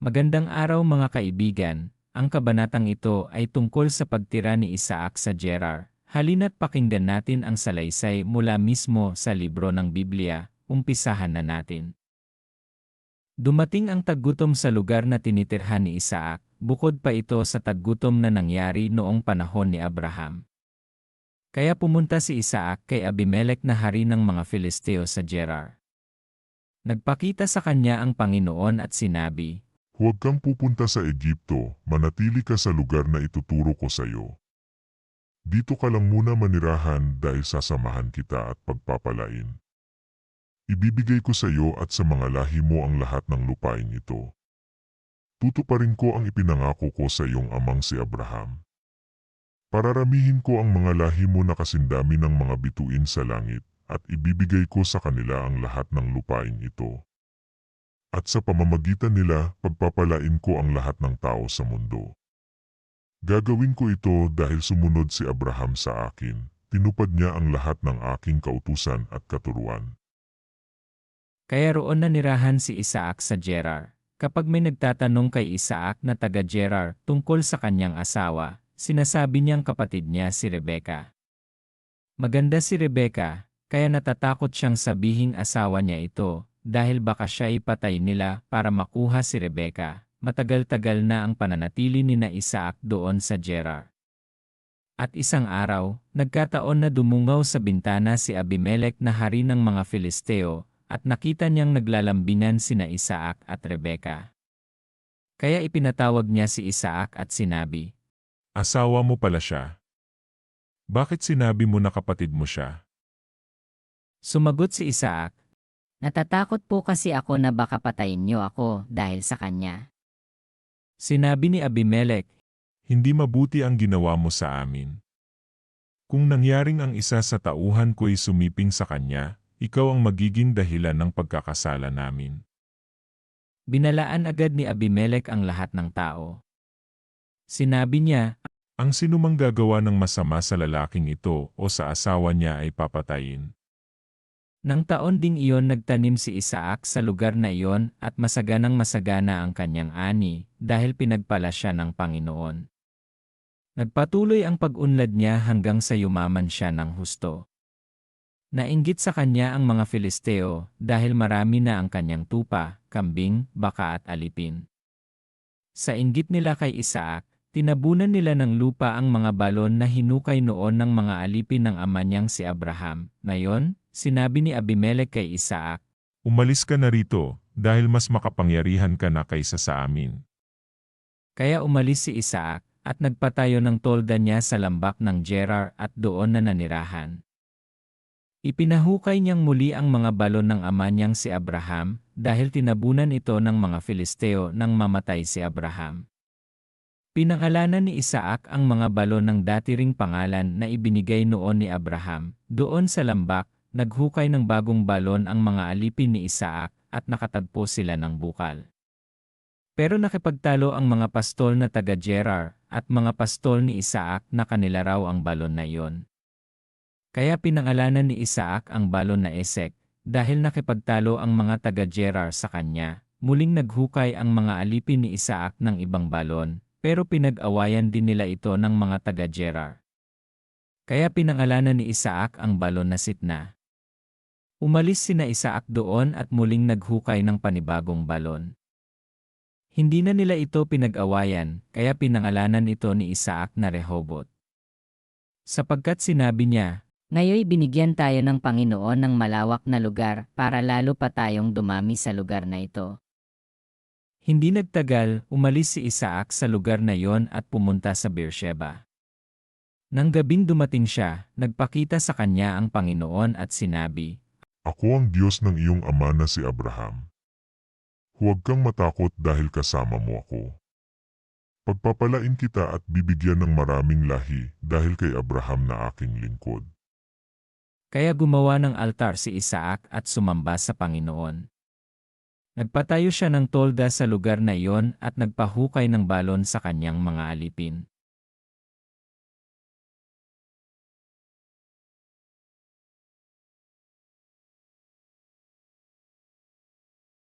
Magandang araw mga kaibigan, ang kabanatang ito ay tungkol sa pagtira ni Isaac sa Gerar. Halina't pakinggan natin ang salaysay mula mismo sa libro ng Biblia, umpisahan na natin. Dumating ang taggutom sa lugar na tinitirhan ni Isaac, bukod pa ito sa taggutom na nangyari noong panahon ni Abraham. Kaya pumunta si Isaac kay Abimelech na hari ng mga Filisteo sa Gerar. Nagpakita sa kanya ang Panginoon at sinabi, Huwag kang pupunta sa Ehipto, manatili ka sa lugar na ituturo ko sa iyo. Dito ka lang muna manirahan dahil sasamahan kita at pagpapalain. Ibibigay ko sa iyo at sa mga lahi mo ang lahat ng lupain ito. Tutuparin ko ang ipinangako ko sa iyong amang si Abraham. Pararamihin ko ang mga lahi mo na kasindami ng mga bituin sa langit at ibibigay ko sa kanila ang lahat ng lupain ito. At sa pamamagitan nila, pagpapalain ko ang lahat ng tao sa mundo. Gagawin ko ito dahil sumunod si Abraham sa akin, tinupad niya ang lahat ng aking kautusan at katuruan. Kaya roon nanirahan si Isaac sa Gerar. Kapag may nagtatanong kay Isaac na taga Gerar tungkol sa kanyang asawa, sinasabi niyang kapatid niya si Rebeka. Maganda si Rebeka, kaya natatakot siyang sabihing asawa niya ito, dahil baka siya ipatay nila para makuha si Rebeka. Matagal-tagal na ang pananatili ni Isaac doon sa Gerar. At isang araw, nagkataon na dumungaw sa bintana si Abimelech na hari ng mga Filisteo, at nakita niyang naglalambingan sina Isaac at Rebeka. Kaya ipinatawag niya si Isaac at sinabi, Asawa mo pala siya. Bakit sinabi mo na kapatid mo siya? Sumagot si Isaac, Natatakot po kasi ako na baka patayin niyo ako dahil sa kanya. sinabi ni Abimelech, Hindi mabuti ang ginawa mo sa amin. Kung nangyaring ang isa sa tauhan ko'y sumiping sa kanya, ikaw ang magiging dahilan ng pagkakasala namin. binalaan agad ni Abimelech ang lahat ng tao. Sinabi niya, Ang sinumang gagawa ng masama sa lalaking ito o sa asawa niya ay papatayin. nang taon ding iyon nagtanim si Isaac sa lugar na iyon at masaganang masagana ang kanyang ani dahil pinagpala siya ng Panginoon. Nagpatuloy ang pag-unlad niya hanggang sa yumaman siya ng husto. Nainggit sa kanya ang mga Filisteo dahil marami na ang kanyang tupa, kambing, baka at alipin. Sa inggit nila kay Isaac, tinabunan nila ng lupa ang mga balon na hinukay noon ng mga alipin ng ama niyang si Abraham. Ngayon, sinabi ni Abimelech kay Isaac, Umalis ka na rito dahil mas makapangyarihan ka na kaysa sa amin. kaya umalis si Isaac at nagpatayo ng tolda niya sa lambak ng Gerar at doon na nanirahan. Ipinahukay niyang muli ang mga balon ng ama niyang si Abraham dahil tinabunan ito ng mga Filisteo nang mamatay si Abraham. Pinangalanan ni Isaac ang mga balon ng dati ring pangalan na ibinigay noon ni Abraham. Doon sa lambak, naghukay ng bagong balon ang mga alipin ni Isaac at nakatagpo sila ng bukal. Pero nakipagtalo ang mga pastol na taga Gerar at mga pastol ni Isaac na kanila raw ang balon na iyon. Kaya pinangalanan ni Isaac ang balon na Esek dahil nakipagtalo ang mga taga Gerar sa kanya. Muling naghukay ang mga alipin ni Isaac ng ibang balon, pero pinag-awayan din nila ito ng mga taga Gerar. Kaya pinangalanan ni Isaac ang balon na Sitna. Umalis sina Isaac doon at muling naghukay ng panibagong balon. Hindi na nila ito pinag-awayan, kaya pinangalanan ito ni Isaac na Rehoboth. Sapagkat sinabi niya, Ngayoy binigyan tayo ng Panginoon ng malawak na lugar para lalo pa tayong dumami sa lugar na ito. hindi nagtagal, umalis si Isaac sa lugar na iyon at pumunta sa Beersheba. Nang gabing dumating siya, nagpakita sa kanya ang Panginoon at sinabi, Ako ang Diyos ng iyong ama na si Abraham. Huwag kang matakot dahil kasama mo ako. Pagpapalain kita at bibigyan ng maraming lahi dahil kay Abraham na aking lingkod. Kaya gumawa ng altar si Isaac at sumamba sa Panginoon. Nagpatayo siya ng tolda sa lugar na iyon at nagpahukay ng balon sa kanyang mga alipin.